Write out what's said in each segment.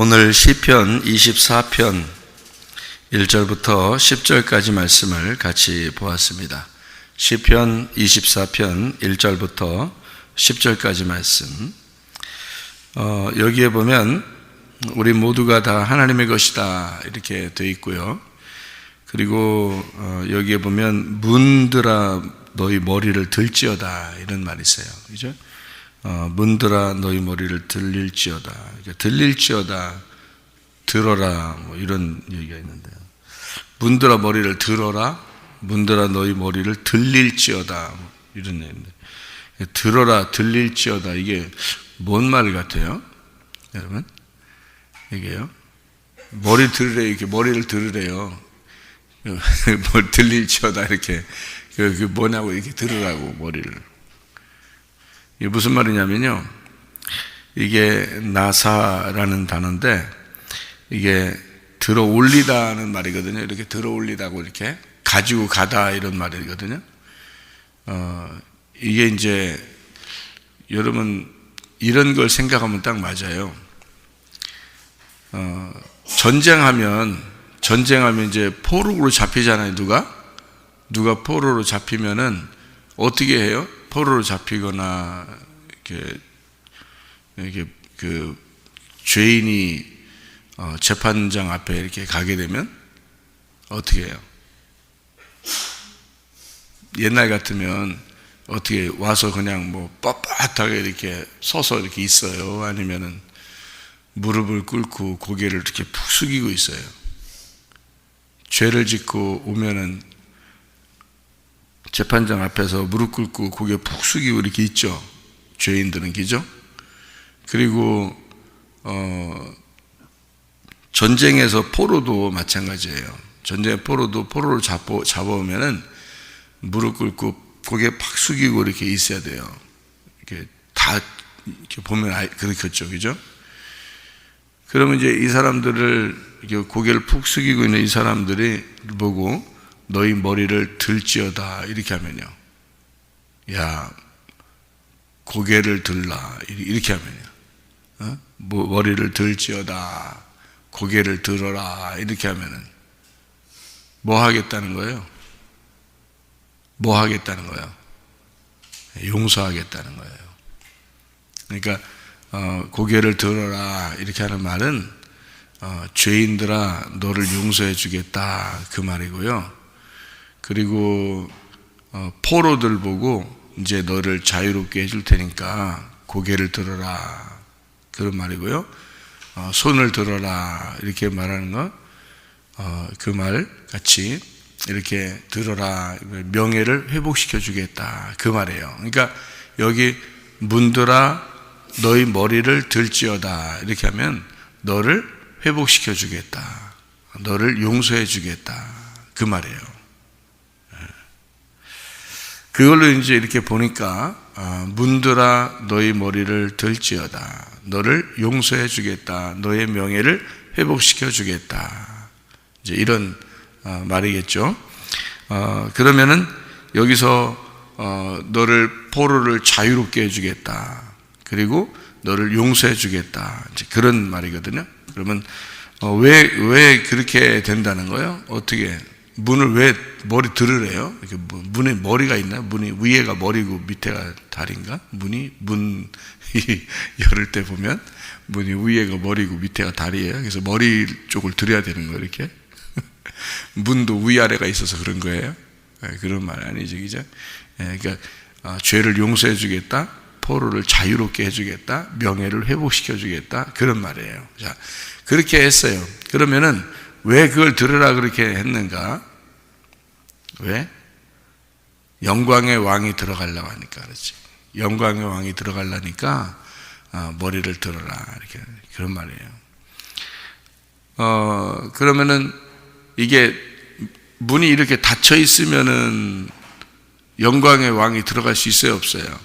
오늘 시편 24편 1절부터 10절까지 말씀을 같이 보았습니다. 시편 24편 1절부터 10절까지 말씀. 여기에 보면 우리 모두가 다 하나님의 것이다 이렇게 되어 있고요. 그리고 여기에 보면 문들아 너희 머리를 들지어다 이런 말이 있어요. 그죠? 문들아 너희 머리를 들릴지어다. 들릴지어다, 들어라 뭐 이런 얘기가 있는데요. 문들아 머리를 들어라, 문들아 너희 머리를 들릴지어다 뭐 이런 얘기인데, 들어라, 들릴지어다 이게 뭔 말 같아요? 여러분, 이게요. 머리 들으래요. 이렇게 머리를 들으래요. 뭘 들릴지어다 이렇게 그 뭐냐고 이렇게 들으라고 머리를. 이게 무슨 말이냐면요. 이게 나사라는 단어인데 이게 들어 올리다는 말이거든요. 이렇게 들어 올리다고 이렇게 가지고 가다 이런 말이거든요. 이게 이제 여러분 이런 걸 생각하면 딱 맞아요. 전쟁하면 이제 포로로 잡히잖아요. 누가 포로로 잡히면은 어떻게 해요? 포로로 잡히거나 이렇게 그 죄인이 재판장 앞에 이렇게 가게 되면 어떻게 해요? 옛날 같으면 어떻게 와서 그냥 뭐 뻣뻣하게 이렇게 서서 이렇게 있어요? 아니면은 무릎을 꿇고 고개를 이렇게 푹 숙이고 있어요. 죄를 짓고 오면은 재판장 앞에서 무릎 꿇고 고개 푹 숙이고 이렇게 있죠. 죄인들은 그죠? 그리고 전쟁에서 포로도 마찬가지예요. 전쟁의 포로를 잡아오면은 무릎 꿇고 고개 팍 숙이고 이렇게 있어야 돼요. 이렇게 다 이렇게 보면 그렇겠죠, 그죠? 그러면 이제 이 사람들을 이렇게 고개를 푹 숙이고 있는 이 사람들이 보고 너희 머리를 들지어다 이렇게 하면요, 야 고개를 들라 이렇게 하면요, 머리를 들지어다 고개를 들어라 이렇게 하면은 뭐 하겠다는 거예요? 뭐 하겠다는 거예요? 용서하겠다는 거예요. 그러니까 고개를 들어라 이렇게 하는 말은 죄인들아 너를 용서해 주겠다 그 말이고요. 그리고 포로들 보고 이제 너를 자유롭게 해줄 테니까 고개를 들어라 그런 말이고요. 손을 들어라 이렇게 말하는 거, 그 말 같이 이렇게 들어라, 명예를 회복시켜 주겠다 그 말이에요. 그러니까 여기 문들아 너희 머리를 들지어다 이렇게 하면 너를 회복시켜 주겠다, 너를 용서해 주겠다 그 말이에요. 그걸로 이제 이렇게 보니까 문들아 너희 머리를 들지어다, 너를 용서해 주겠다, 너의 명예를 회복시켜 주겠다, 이제 이런 말이겠죠. 그러면은 여기서 너를 포로를 자유롭게 해주겠다, 그리고 너를 용서해 주겠다, 이제 그런 말이거든요. 그러면 왜 그렇게 된다는 거예요? 어떻게 문을 왜 머리 들으래요? 이렇게 문에 머리가 있나? 문이 위에가 머리고 밑에가 다리인가? 문 열을 때 보면 문이 위에가 머리고 밑에가 다리예요. 그래서 머리 쪽을 들여야 되는 거예요. 이렇게 문도 위아래가 있어서 그런 거예요. 그런 말 아니죠, 그죠? 그러니까 죄를 용서해 주겠다, 포로를 자유롭게 해주겠다, 명예를 회복시켜 주겠다 그런 말이에요. 자, 그렇게 했어요. 그러면은 왜 그걸 들으라 그렇게 했는가? 왜? 영광의 왕이 들어가려고 하니까 그렇지. 영광의 왕이 들어가려니까 머리를 들어라 이렇게 그런 말이에요. 그러면은 이게 문이 이렇게 닫혀 있으면은 영광의 왕이 들어갈 수 있어요, 없어요?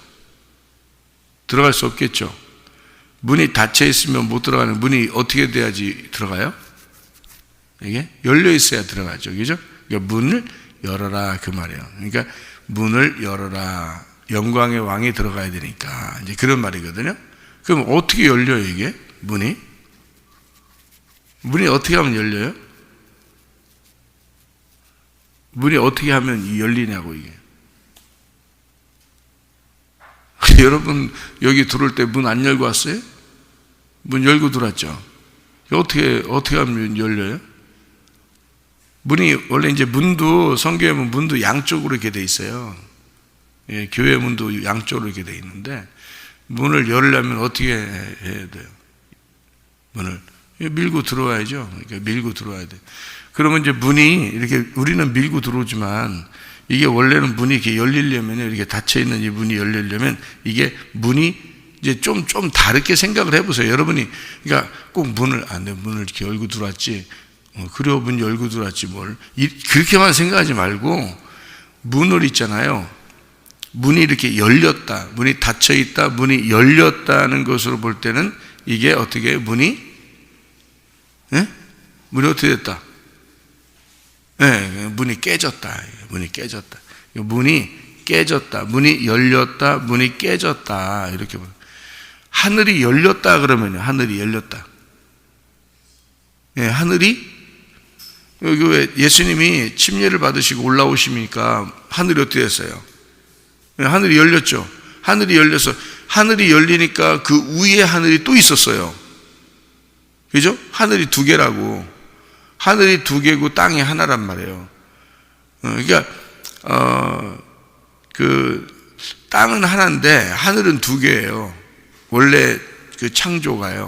들어갈 수 없겠죠. 문이 닫혀 있으면 못 들어가는, 문이 어떻게 돼야지 들어가요? 이게 열려 있어야 들어가죠, 그죠? 그러니까 문을 열어라 그 말이에요. 그러니까 문을 열어라, 영광의 왕이 들어가야 되니까 이제 그런 말이거든요. 그럼 어떻게 열려요 이게 문이? 문이 어떻게 하면 열려요? 문이 어떻게 하면 열리냐고, 이게. 여러분, 여기 들어올 때 문 안 열고 왔어요? 문 열고 들어왔죠? 어떻게 하면 열려요? 문이, 원래 이제 문도, 성교회 문도 양쪽으로 이렇게 돼 있어요. 예, 교회 문도 양쪽으로 이렇게 돼 있는데, 문을 열려면 어떻게 해야 돼요? 문을 밀고 들어와야죠. 그러니까 밀고 들어와야 돼요. 그러면 이제 문이 이렇게, 우리는 밀고 들어오지만, 이게 원래는 문이 이렇게 열리려면, 이렇게 닫혀있는 이 문이 열리려면, 이게 문이 이제 좀 다르게 생각을 해보세요. 여러분이, 그러니까 꼭 문을 이렇게 열고 들어왔지. 그래요, 문 열고 들어왔지, 뭘. 그렇게만 생각하지 말고, 문을 있잖아요. 문이 이렇게 열렸다. 문이 닫혀있다. 문이 열렸다는 것으로 볼 때는, 이게 어떻게, 문이 어떻게 됐다? 네, 문이 깨졌다. 문이 깨졌다. 문이 깨졌다. 문이 열렸다. 문이 깨졌다. 이렇게 보면. 하늘이 열렸다 그러면요. 하늘이 열렸다. 네, 하늘이, 여기 왜 예수님이 침례를 받으시고 올라오시니까 하늘이 어떻게 됐어요? 네, 하늘이 열렸죠. 하늘이 열려서, 하늘이 열리니까 그 위에 하늘이 또 있었어요. 그죠? 하늘이 두 개라고. 하늘이 두 개고 땅이 하나란 말이에요. 그러니까 그 땅은 하나인데 하늘은 두 개예요. 원래 그 창조가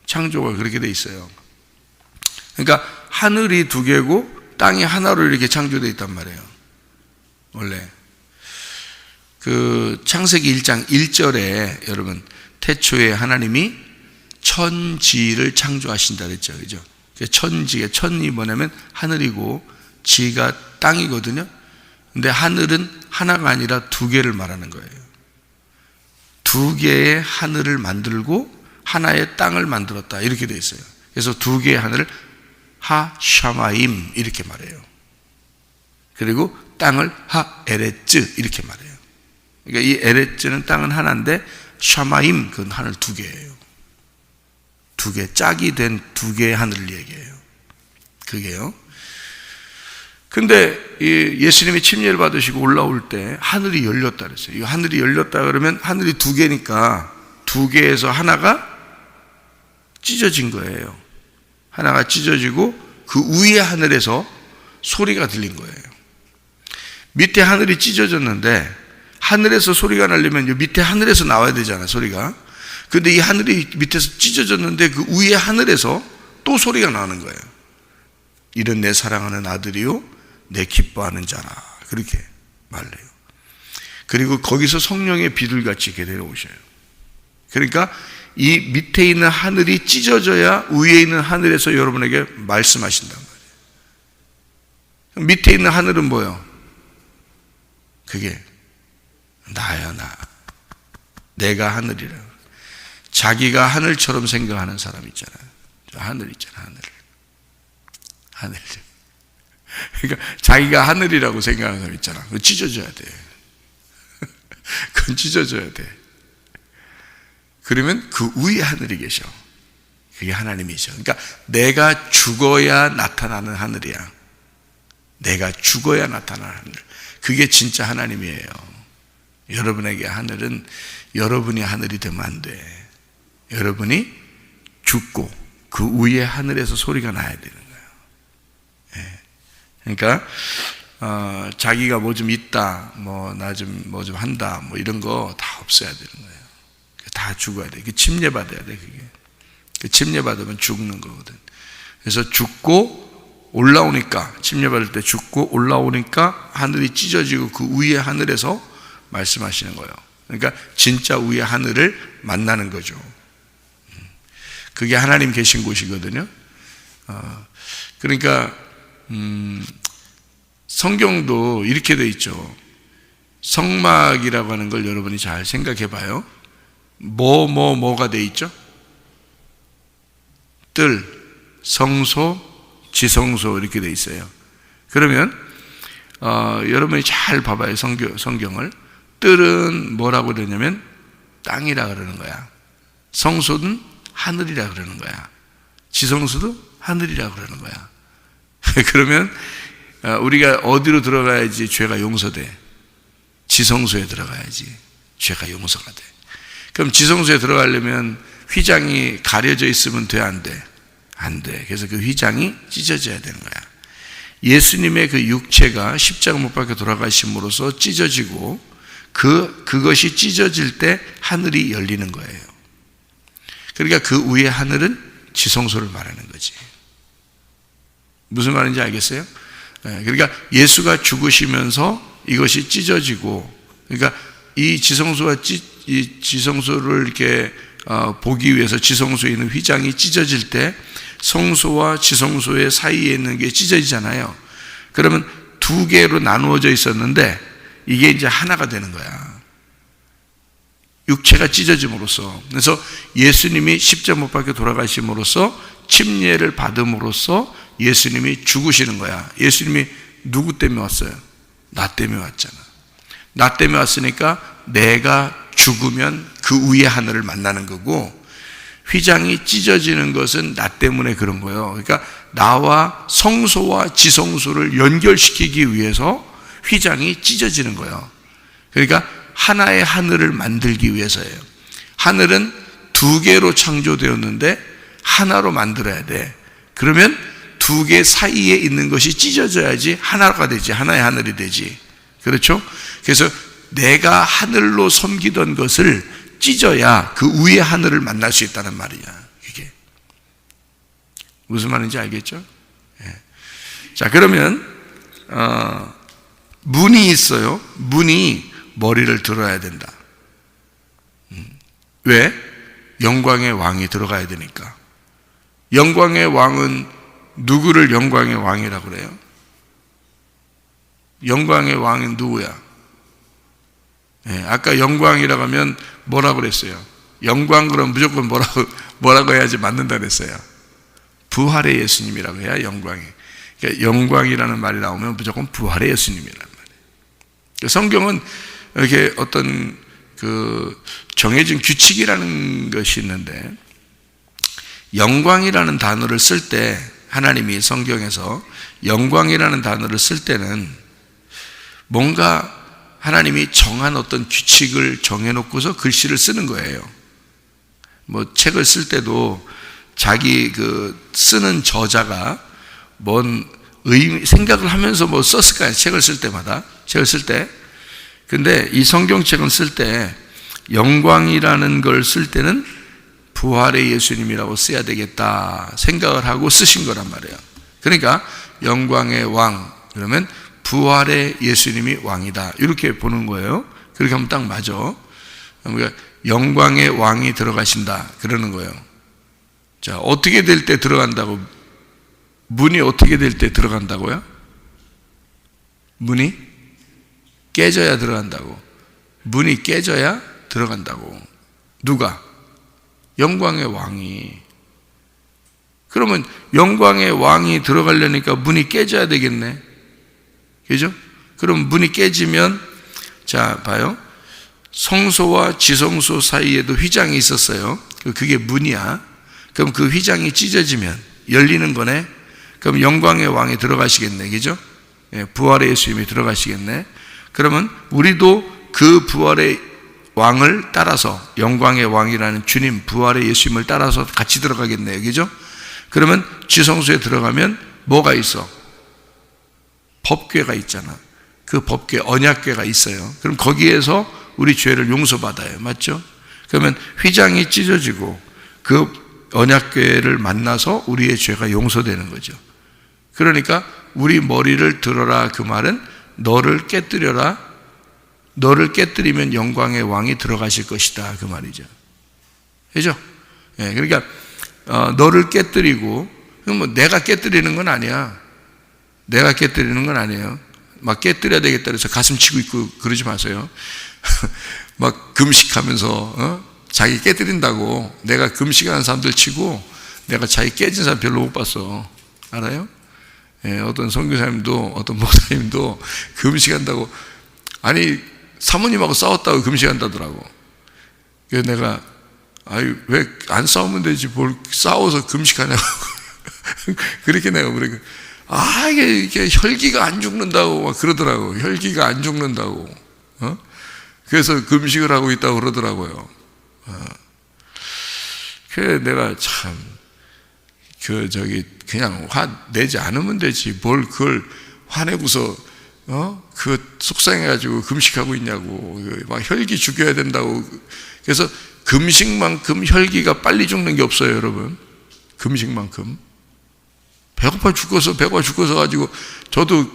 그렇게 돼 있어요. 그러니까 하늘이 두 개고 땅이 하나로 이렇게 창조되어 있단 말이에요. 원래 그 창세기 1장 1절에 여러분, 태초에 하나님이 천지를 창조하신다 그랬죠. 그죠? 천지가, 천이 뭐냐면 하늘이고 지가 땅이거든요. 근데 하늘은 하나가 아니라 두 개를 말하는 거예요. 두 개의 하늘을 만들고 하나의 땅을 만들었다. 이렇게 되어 있어요. 그래서 두 개의 하늘을 하샤마임 이렇게 말해요. 그리고 땅을 하에레츠 이렇게 말해요. 그러니까 이 에레츠는 땅은 하나인데 샤마임 그건 하늘 두 개예요. 두 개, 짝이 된 두 개의 하늘을 얘기해요. 그게요. 근데 예수님이 침례를 받으시고 올라올 때 하늘이 열렸다 그랬어요. 이 하늘이 열렸다 그러면 하늘이 두 개니까 두 개에서 하나가 찢어진 거예요. 하나가 찢어지고 그 위에 하늘에서 소리가 들린 거예요. 밑에 하늘이 찢어졌는데 하늘에서 소리가 나려면 이 밑에 하늘에서 나와야 되잖아요, 소리가. 근데 이 하늘이 밑에서 찢어졌는데 그 위에 하늘에서 또 소리가 나는 거예요. 이런 내 사랑하는 아들이요 내 기뻐하는 자라. 그렇게 말해요. 그리고 거기서 성령의 비둘같이 이렇게 내려오셔요. 그러니까 이 밑에 있는 하늘이 찢어져야 위에 있는 하늘에서 여러분에게 말씀하신단 말이에요. 밑에 있는 하늘은 뭐예요? 그게 나야, 나. 내가 하늘이라. 자기가 하늘처럼 생각하는 사람 있잖아요. 저 하늘 있잖아, 하늘. 그러니까 자기가 하늘이라고 생각하는 사람 있잖아. 그거 찢어져야 돼. 그건 찢어져야 돼. 그러면 그 위에 하늘이 계셔. 그게 하나님이죠. 그러니까 내가 죽어야 나타나는 하늘이야. 내가 죽어야 나타나는 하늘. 그게 진짜 하나님이에요. 여러분에게 하늘은 여러분이 하늘이 되면 안 돼. 여러분이 죽고 그 위에 하늘에서 소리가 나야 되는 거예요. 예. 그러니까 자기가 뭐 좀 있다, 뭐 나 좀 뭐 좀 한다, 뭐 이런 거 다 없어야 되는 거예요. 다 죽어야 돼. 그 침례 받아야 돼. 그게 그 침례 받으면 죽는 거거든. 그래서 죽고 올라오니까, 침례 받을 때 죽고 올라오니까 하늘이 찢어지고 그 위에 하늘에서 말씀하시는 거예요. 그러니까 진짜 위에 하늘을 만나는 거죠. 그게 하나님 계신 곳이거든요. 그러니까 성경도 이렇게 돼 있죠. 성막이라고 하는 걸 여러분이 잘 생각해 봐요. 뭐가 돼 있죠? 뜰, 성소, 지성소 이렇게 돼 있어요. 그러면 여러분이 잘 봐봐요. 성경을. 뜰은 뭐라고 그러냐면 땅이라 그러는 거야. 성소는 하늘이라 그러는 거야. 지성소도 하늘이라고 그러는 거야. 그러면 우리가 어디로 들어가야지 죄가 용서돼? 지성소에 들어가야지 죄가 용서가 돼. 그럼 지성소에 들어가려면 휘장이 가려져 있으면 돼, 안 돼? 안 돼. 그래서 그 휘장이 찢어져야 되는 거야. 예수님의 그 육체가 십자가 못 박혀 돌아가심으로써 찢어지고 그것이 찢어질 때 하늘이 열리는 거예요. 그러니까 그 위에 하늘은 지성소를 말하는 거지. 무슨 말인지 알겠어요? 그러니까 예수가 죽으시면서 이것이 찢어지고, 그러니까 이 지성소를 이렇게 보기 위해서 지성소에 있는 휘장이 찢어질 때 성소와 지성소의 사이에 있는 게 찢어지잖아요. 그러면 두 개로 나누어져 있었는데 이게 이제 하나가 되는 거야. 육체가 찢어짐으로써. 그래서 예수님이 십자가 못 박혀 돌아가심으로써 침례를 받음으로써 예수님이 죽으시는 거야. 예수님이 누구 때문에 왔어요? 나 때문에 왔잖아. 나 때문에 왔으니까 내가 죽으면 그 위의 하늘을 만나는 거고, 휘장이 찢어지는 것은 나 때문에 그런 거예요. 그러니까 나와 성소와 지성소를 연결시키기 위해서 휘장이 찢어지는 거예요. 그러니까 하나의 하늘을 만들기 위해서예요. 하늘은 두 개로 창조되었는데 하나로 만들어야 돼. 그러면 두 개 사이에 있는 것이 찢어져야지 하나가 되지, 하나의 하늘이 되지. 그렇죠? 그래서 내가 하늘로 섬기던 것을 찢어야 그 위의 하늘을 만날 수 있다는 말이야. 이게 무슨 말인지 알겠죠? 예. 자, 그러면 문이 있어요. 문이 머리를 들어야 된다. 왜? 영광의 왕이 들어가야 되니까. 영광의 왕은 누구를 영광의 왕이라고 그래요? 영광의 왕은 누구야? 예, 아까 영광이라고 하면 뭐라고 그랬어요? 영광 그러면 무조건 뭐라고 해야지 맞는다 그랬어요? 부활의 예수님이라고 해야 영광이. 그러니까 영광이라는 말이 나오면 무조건 부활의 예수님이라는 말이에요. 성경은 이렇게 어떤 그 정해진 규칙이라는 것이 있는데, 영광이라는 단어를 쓸 때, 하나님이 성경에서 영광이라는 단어를 쓸 때는 뭔가 하나님이 정한 어떤 규칙을 정해놓고서 글씨를 쓰는 거예요. 뭐 책을 쓸 때도 자기 그 쓰는 저자가 뭔 생각을 하면서 뭐 썼을 거예요. 책을 쓸 때마다. 책을 쓸 때. 근데 이 성경책을 쓸 때 영광이라는 걸 쓸 때는 부활의 예수님이라고 써야 되겠다 생각을 하고 쓰신 거란 말이에요. 그러니까 영광의 왕 그러면 부활의 예수님이 왕이다 이렇게 보는 거예요. 그렇게 하면 딱 맞아. 그러니까 영광의 왕이 들어가신다 그러는 거예요. 자, 어떻게 될 때 들어간다고? 문이 어떻게 될 때 들어간다고요? 문이 깨져야 들어간다고. 문이 깨져야 들어간다고. 누가? 영광의 왕이. 그러면 영광의 왕이 들어가려니까 문이 깨져야 되겠네. 그죠? 그럼 문이 깨지면, 자, 봐요. 성소와 지성소 사이에도 휘장이 있었어요. 그게 문이야. 그럼 그 휘장이 찢어지면 열리는 거네. 그럼 영광의 왕이 들어가시겠네. 그죠? 예, 부활의 예수님이 들어가시겠네. 그러면 우리도 그 부활의 왕을 따라서, 영광의 왕이라는 주님, 부활의 예수님을 따라서 같이 들어가겠네요. 그죠? 그러면 지성소에 들어가면 뭐가 있어? 법궤가 있잖아. 그 법궤, 언약궤가 있어요. 그럼 거기에서 우리 죄를 용서받아요. 맞죠? 그러면 휘장이 찢어지고 그 언약궤를 만나서 우리의 죄가 용서되는 거죠. 그러니까 우리 머리를 들어라 그 말은 너를 깨뜨려라. 너를 깨뜨리면 영광의 왕이 들어가실 것이다 그 말이죠. 그죠? 예, 그러니까 너를 깨뜨리고, 뭐 내가 깨뜨리는 건 아니야. 내가 깨뜨리는 건 아니에요. 막 깨뜨려야 되겠다 그래서 가슴 치고 있고 그러지 마세요. 막 금식하면서 자기 깨뜨린다고. 내가 금식하는 사람들 치고 내가 자기 깨진 사람 별로 못 봤어. 알아요? 예, 어떤 선교사님도 어떤 목사님도 금식한다고, 아니 사모님하고 싸웠다고 금식한다더라고. 그래서 내가 아유 왜 안 싸우면 되지 뭘 싸워서 금식하냐고. 그렇게 내가 그러니까 이게 혈기가 안 죽는다고 막 그러더라고. 혈기가 안 죽는다고. 그래서 금식을 하고 있다고 그러더라고요. 그래 내가 참 그냥 화 내지 않으면 되지. 뭘 그걸 화내고서 그 속상해가지고 금식하고 있냐고. 막 혈기 죽여야 된다고. 그래서 금식만큼 혈기가 빨리 죽는 게 없어요, 여러분. 금식만큼. 배고파 죽어서 가지고 저도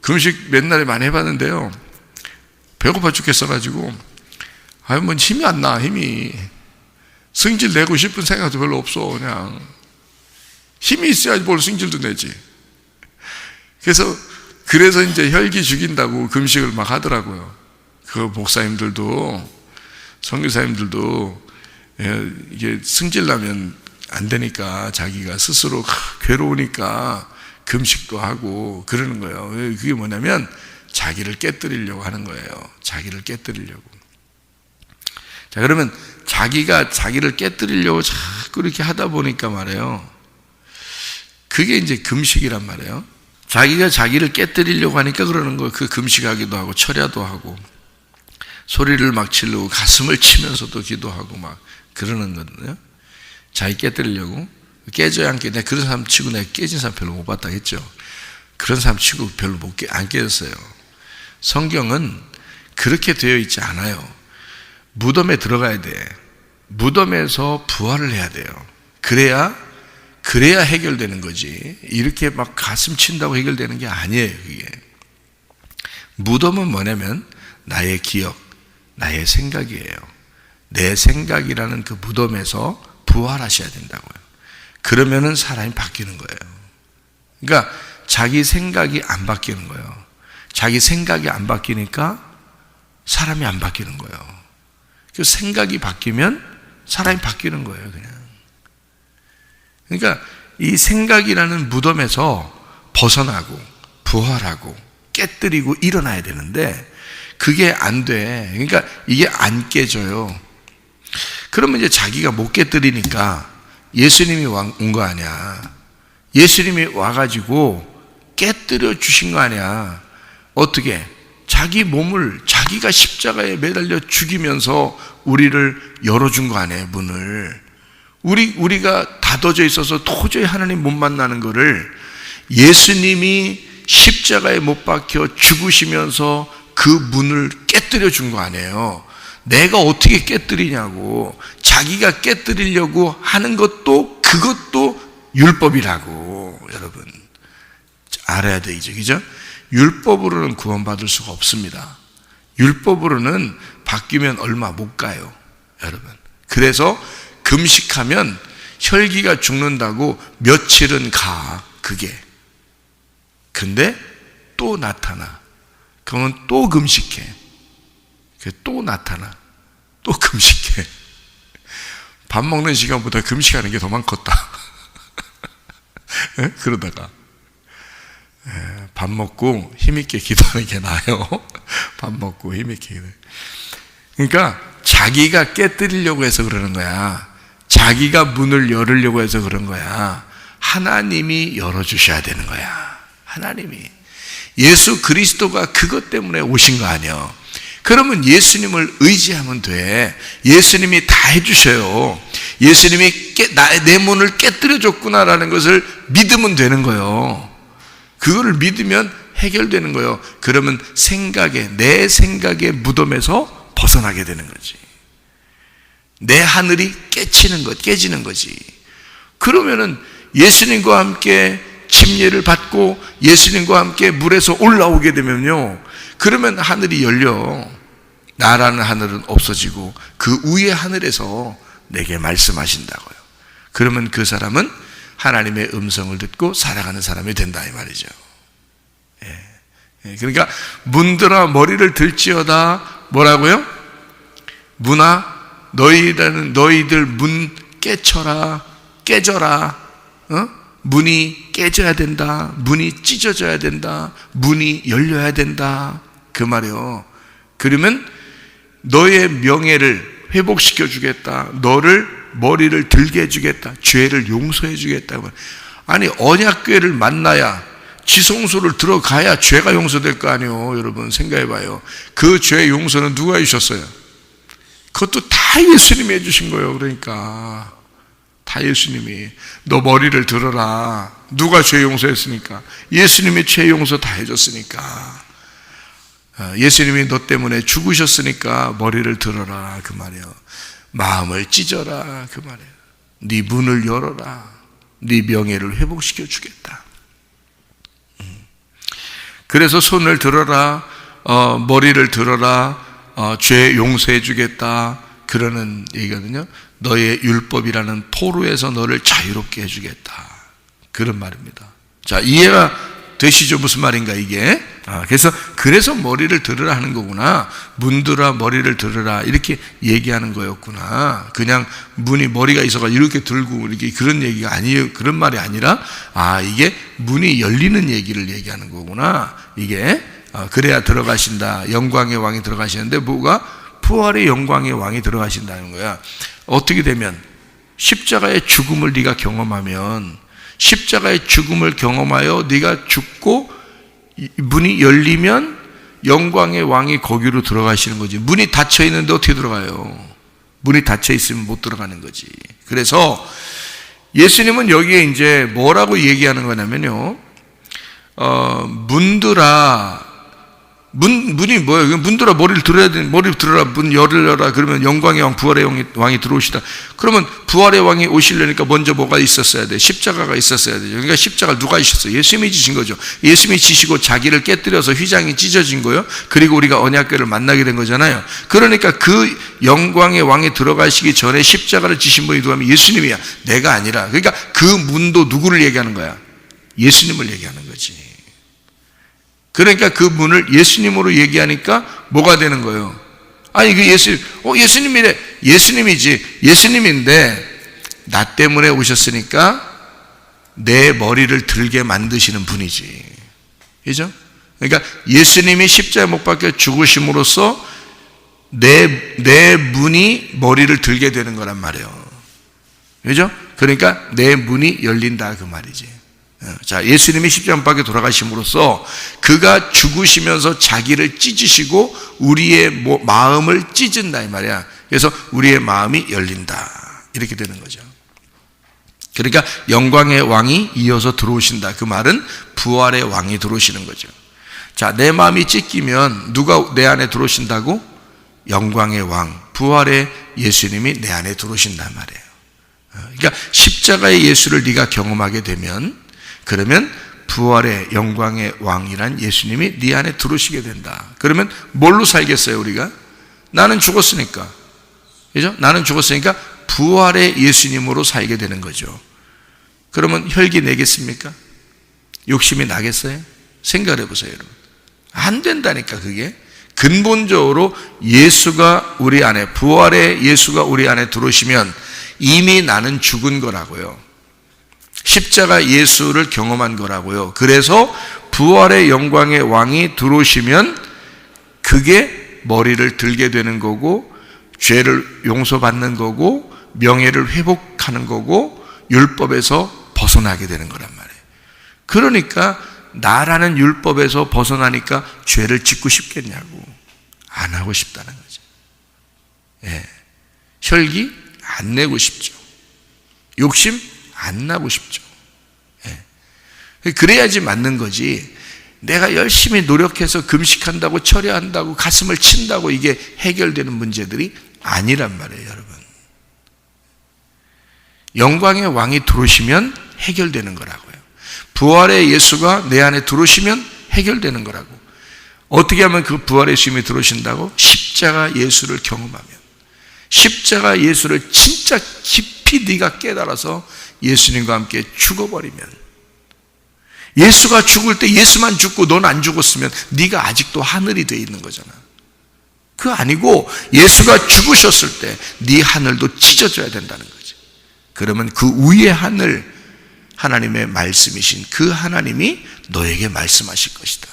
금식 맨날에 많이 해봤는데요. 배고파 죽겠어 가지고 뭐 힘이 안 나. 힘이 승질 내고 싶은 생각도 별로 없어. 그냥 힘이 있어야지 뭘 승질도 내지. 그래서 이제 혈기 죽인다고 금식을 막 하더라고요. 그 목사님들도 선교사님들도 이게 승질 나면 안 되니까 자기가 스스로 괴로우니까 금식도 하고 그러는 거예요. 그게 뭐냐면 자기를 깨뜨리려고 하는 거예요. 자기를 깨뜨리려고. 자, 그러면 자기가 자기를 깨뜨리려고 자꾸 이렇게 하다 보니까 말이에요. 그게 이제 금식이란 말이에요. 자기가 자기를 깨뜨리려고 하니까 그러는 거예요. 그 금식하기도 하고 철야도 하고 소리를 막 지르고 가슴을 치면서도 기도하고 막 그러는 거거든요. 자기 깨뜨리려고. 깨져야 안 깨. 내가 그런 사람 치고 내가 깨진 사람 별로 못 봤다 했죠. 그런 사람 치고 별로 안 깨졌어요. 성경은 그렇게 되어 있지 않아요. 무덤에 들어가야 돼. 무덤에서 부활을 해야 돼요. 그래야 해결되는 거지. 이렇게 막 가슴 친다고 해결되는 게 아니에요, 그게. 무덤은 뭐냐면 나의 기억, 나의 생각이에요. 내 생각이라는 그 무덤에서 부활하셔야 된다고요. 그러면은 사람이 바뀌는 거예요. 그러니까 자기 생각이 안 바뀌는 거예요. 자기 생각이 안 바뀌니까 사람이 안 바뀌는 거예요. 그 생각이 바뀌면 사람이 바뀌는 거예요, 그냥. 그러니까 이 생각이라는 무덤에서 벗어나고 부활하고 깨뜨리고 일어나야 되는데 그게 안 돼. 그러니까 이게 안 깨져요. 그러면 이제 자기가 못 깨뜨리니까 예수님이 온 거 아니야. 예수님이 와가지고 깨뜨려 주신 거 아니야. 어떻게? 자기 몸을 자기가 십자가에 매달려 죽이면서 우리를 열어준 거 아니에요, 문을. 우리가 닫아져 있어서 도저히 하나님 못 만나는 거를 예수님이 십자가에 못 박혀 죽으시면서 그 문을 깨뜨려 준 거 아니에요. 내가 어떻게 깨뜨리냐고. 자기가 깨뜨리려고 하는 것도 그것도 율법이라고. 여러분 알아야 되죠, 그죠? 율법으로는 구원받을 수가 없습니다. 율법으로는 바뀌면 얼마 못 가요, 여러분. 그래서 금식하면 혈기가 죽는다고 며칠은 가, 그게. 근데 또 나타나. 그러면 또 금식해. 또 나타나. 또 금식해. 밥 먹는 시간보다 금식하는 게 더 많겠다. 그러다가 밥 먹고 힘있게 기도하는 게 나아요. 밥 먹고 힘있게 기도해. 그러니까 자기가 깨뜨리려고 해서 그러는 거야. 자기가 문을 열으려고 해서 그런 거야. 하나님이 열어주셔야 되는 거야. 하나님이. 예수 그리스도가 그것 때문에 오신 거 아니야. 그러면 예수님을 의지하면 돼. 예수님이 다 해주셔요. 예수님이 내 문을 깨뜨려 줬구나라는 것을 믿으면 되는 거예요. 그거를 믿으면 해결되는 거예요. 그러면 내 생각의 무덤에서 벗어나게 되는 거지. 내 하늘이 깨지는 거지. 그러면은 예수님과 함께 침례를 받고 예수님과 함께 물에서 올라오게 되면요, 그러면 하늘이 열려. 나라는 하늘은 없어지고 그 위의 하늘에서 내게 말씀하신다고요. 그러면 그 사람은 하나님의 음성을 듣고 살아가는 사람이 된다, 이 말이죠. 그러니까 문들아 머리를 들지어다. 뭐라고요? 문아 너희들 문 깨져라. 문이 깨져야 된다. 문이 찢어져야 된다. 문이 열려야 된다. 그 말이요. 그러면 너의 명예를 회복시켜 주겠다. 너를 머리를 들게 해주겠다. 죄를 용서해 주겠다. 아니 언약궤를 만나야 지성소를 들어가야 죄가 용서될 거 아니에요. 여러분 생각해봐요. 그 죄 용서는 누가 해주셨어요? 그것도 다 예수님이 해주신 거예요. 그러니까 다 예수님이. 너 머리를 들어라. 누가 죄 용서했으니까? 예수님이 죄 용서 다 해줬으니까. 예수님이 너 때문에 죽으셨으니까 머리를 들어라 그 말이에요. 마음을 찢어라 그 말이에요. 네 문을 열어라. 네 명예를 회복시켜 주겠다. 그래서 손을 들어라, 머리를 들어라, 죄 용서해 주겠다 그러는 얘기거든요. 너의 율법이라는 포로에서 너를 자유롭게 해주겠다 그런 말입니다. 자, 이해가 되시죠? 무슨 말인가 이게? 그래서 머리를 들으라 하는 거구나. 문들아 머리를 들으라 이렇게 얘기하는 거였구나. 그냥 문이 머리가 있어가지고 이렇게 들고 이렇게 그런 얘기가 아니에요. 그런 말이 아니라 이게 문이 열리는 얘기를 얘기하는 거구나. 이게 그래야 들어가신다. 영광의 왕이 들어가시는데 뭐가? 부활의 영광의 왕이 들어가신다는 거야. 어떻게 되면 십자가의 죽음을 네가 경험하면, 십자가의 죽음을 경험하여 네가 죽고 문이 열리면 영광의 왕이 거기로 들어가시는 거지. 문이 닫혀 있는데 어떻게 들어가요? 문이 닫혀 있으면 못 들어가는 거지. 그래서 예수님은 여기에 이제 뭐라고 얘기하는 거냐면요, 문들아, 문이 뭐예요? 문들아 머리를 들어야 돼. 머리를 들어라. 문 열어라. 그러면 영광의 왕, 부활의 왕이 들어오시다. 그러면 부활의 왕이 오시려니까 먼저 뭐가 있었어야 돼? 십자가가 있었어야 되죠. 그러니까 십자가를 누가 지셨어요? 예수님이 지신 거죠. 예수님이 지시고 자기를 깨뜨려서 휘장이 찢어진 거예요. 그리고 우리가 언약궤를 만나게 된 거잖아요. 그러니까 그 영광의 왕이 들어가시기 전에 십자가를 지신 분이 누구냐면 예수님이야. 내가 아니라. 그러니까 그 문도 누구를 얘기하는 거야? 예수님을 얘기하는 거지. 그러니까 그 문을 예수님으로 얘기하니까 뭐가 되는 거예요? 아니 그 예수님이래. 예수님이지. 예수님인데 나 때문에 오셨으니까 내 머리를 들게 만드시는 분이지. 그죠? 그러니까 예수님이 십자가에 못 박혀 죽으심으로써 내 문이 머리를 들게 되는 거란 말이에요. 그죠? 그러니까 내 문이 열린다 그 말이지. 자, 예수님이 십자가 밖에 돌아가심으로써 그가 죽으시면서 자기를 찢으시고 우리의 마음을 찢은다 이 말이야. 그래서 우리의 마음이 열린다 이렇게 되는 거죠. 그러니까 영광의 왕이 이어서 들어오신다. 그 말은 부활의 왕이 들어오시는 거죠. 자, 내 마음이 찢기면 누가 내 안에 들어오신다고? 영광의 왕, 부활의 예수님이 내 안에 들어오신단 말이에요. 그러니까 십자가의 예수를 네가 경험하게 되면, 그러면 부활의 영광의 왕이란 예수님이 네 안에 들어오시게 된다. 그러면 뭘로 살겠어요 우리가? 나는 죽었으니까. 그죠? 나는 죽었으니까 부활의 예수님으로 살게 되는 거죠. 그러면 혈기 내겠습니까? 욕심이 나겠어요? 생각해 보세요 여러분. 안 된다니까. 그게 근본적으로 예수가 우리 안에, 부활의 예수가 우리 안에 들어오시면 이미 나는 죽은 거라고요. 십자가 예수를 경험한 거라고요. 그래서 부활의 영광의 왕이 들어오시면 그게 머리를 들게 되는 거고, 죄를 용서받는 거고, 명예를 회복하는 거고, 율법에서 벗어나게 되는 거란 말이에요. 그러니까 나라는 율법에서 벗어나니까 죄를 짓고 싶겠냐고. 안 하고 싶다는 거죠. 예. 혈기 안 내고 싶죠. 욕심 안 나고 싶죠. 예. 그래야지 맞는 거지. 내가 열심히 노력해서 금식한다고, 철야한다고, 가슴을 친다고 이게 해결되는 문제들이 아니란 말이에요, 여러분. 영광의 왕이 들어오시면 해결되는 거라고요. 부활의 예수가 내 안에 들어오시면 해결되는 거라고. 어떻게 하면 그 부활의 예수님이 들어오신다고? 십자가 예수를 경험하면. 십자가 예수를 진짜 깊이 네가 깨달아서 예수님과 함께 죽어버리면, 예수가 죽을 때 예수만 죽고 넌 안 죽었으면 네가 아직도 하늘이 돼 있는 거잖아. 그거 아니고 예수가 죽으셨을 때 네 하늘도 찢어져야 된다는 거지. 그러면 그 위의 하늘, 하나님의 말씀이신 그 하나님이 너에게 말씀하실 것이다.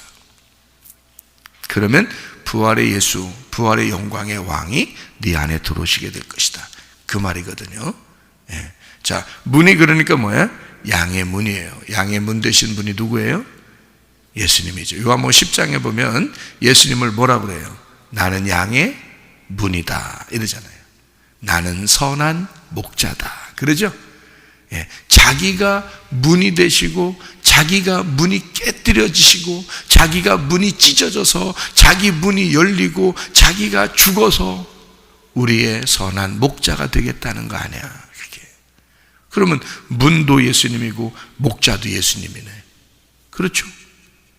그러면 부활의 예수, 부활의 영광의 왕이 네 안에 들어오시게 될 것이다. 그 말이거든요. 예. 자, 문이 그러니까 뭐야? 양의 문이에요. 양의 문 되신 분이 누구예요? 예수님이죠. 요한복음 10장에 보면 예수님을 뭐라고 그래요? 나는 양의 문이다 이러잖아요. 나는 선한 목자다 그러죠? 예, 자기가 문이 되시고 자기가 문이 깨뜨려지시고 자기가 문이 찢어져서 자기 문이 열리고 자기가 죽어서 우리의 선한 목자가 되겠다는 거 아니야 그게. 그러면 문도 예수님이고 목자도 예수님이네. 그렇죠?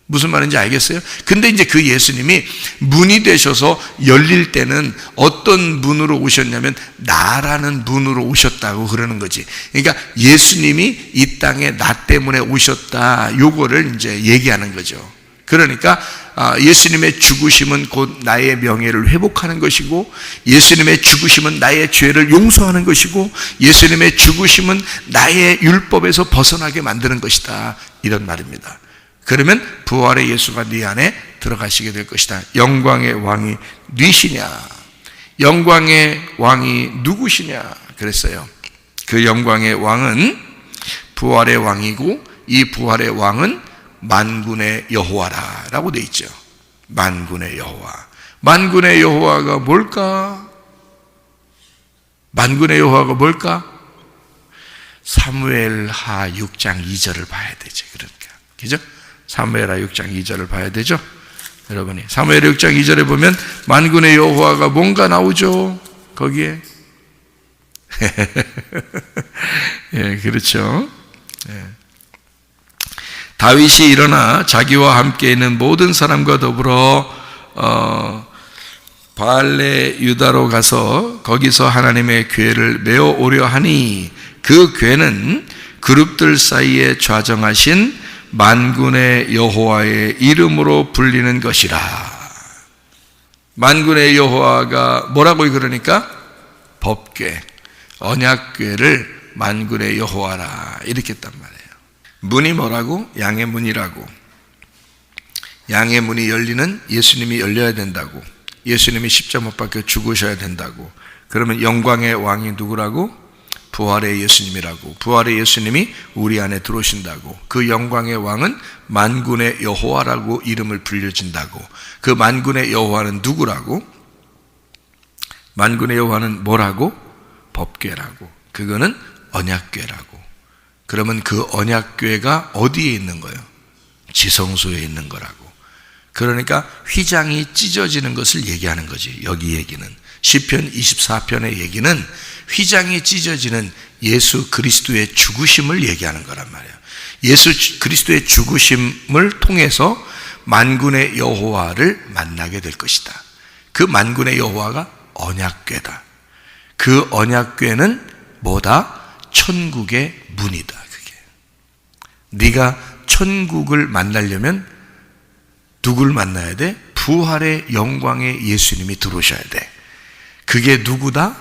무슨 말인지 알겠어요? 근데 이제 그 예수님이 문이 되셔서 열릴 때는 어떤 문으로 오셨냐면 나라는 문으로 오셨다고 그러는 거지. 그러니까 예수님이 이 땅에 나 때문에 오셨다 요거를 이제 얘기하는 거죠. 그러니까 예수님의 죽으심은 곧 나의 명예를 회복하는 것이고 예수님의 죽으심은 나의 죄를 용서하는 것이고 예수님의 죽으심은 나의 율법에서 벗어나게 만드는 것이다 이런 말입니다. 그러면 부활의 예수가 네 안에 들어가시게 될 것이다. 영광의 왕이 뉘시냐? 영광의 왕이 누구시냐? 그랬어요. 그 영광의 왕은 부활의 왕이고 이 부활의 왕은 만군의 여호와라 라고 되어 있죠. 만군의 여호와. 만군의 여호와가 뭘까? 만군의 여호와가 뭘까? 사무엘하 6장 2절을 봐야 되죠. 그러니까 그죠? 사무엘하 6장 2절을 봐야 되죠. 여러분이 사무엘 6장 2절에 보면 만군의 여호와가 뭔가 나오죠. 거기에 예, 그렇죠. 예. 다윗이 일어나 자기와 함께 있는 모든 사람과 더불어 바알레 유다로 가서 거기서 하나님의 궤를 메어 오려 하니 그 궤는 그룹들 사이에 좌정하신 만군의 여호와의 이름으로 불리는 것이라. 만군의 여호와가 뭐라고 그러니까? 법궤, 언약궤를 만군의 여호와라 이렇게 했단 말이에요. 문이 뭐라고? 양의 문이라고. 양의 문이 열리는 예수님이 열려야 된다고. 예수님이 십자가 못 박혀 죽으셔야 된다고. 그러면 영광의 왕이 누구라고? 부활의 예수님이라고. 부활의 예수님이 우리 안에 들어오신다고. 그 영광의 왕은 만군의 여호와라고 이름을 불려진다고. 그 만군의 여호와는 누구라고? 만군의 여호와는 뭐라고? 법궤라고. 그거는 언약궤라고. 그러면 그 언약궤가 어디에 있는 거예요? 지성소에 있는 거라고. 그러니까 휘장이 찢어지는 것을 얘기하는 거지. 여기 얘기는 시편 24편의 얘기는 휘장이 찢어지는 예수 그리스도의 죽으심을 얘기하는 거란 말이에요. 예수 그리스도의 죽으심을 통해서 만군의 여호와를 만나게 될 것이다. 그 만군의 여호와가 언약궤다. 그 언약궤는 뭐다? 천국의 문이다. 그게. 네가 천국을 만나려면 누굴 만나야 돼? 부활의 영광의 예수님이 들어오셔야 돼. 그게 누구다?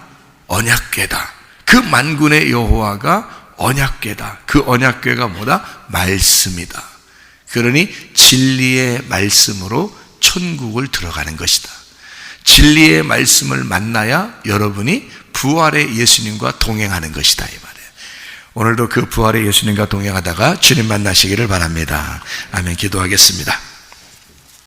언약궤다. 그 만군의 여호와가 언약궤다. 그 언약궤가 뭐다? 말씀이다. 그러니 진리의 말씀으로 천국을 들어가는 것이다. 진리의 말씀을 만나야 여러분이 부활의 예수님과 동행하는 것이다 이 말이에요. 오늘도 그 부활의 예수님과 동행하다가 주님 만나시기를 바랍니다. 아멘. 기도하겠습니다.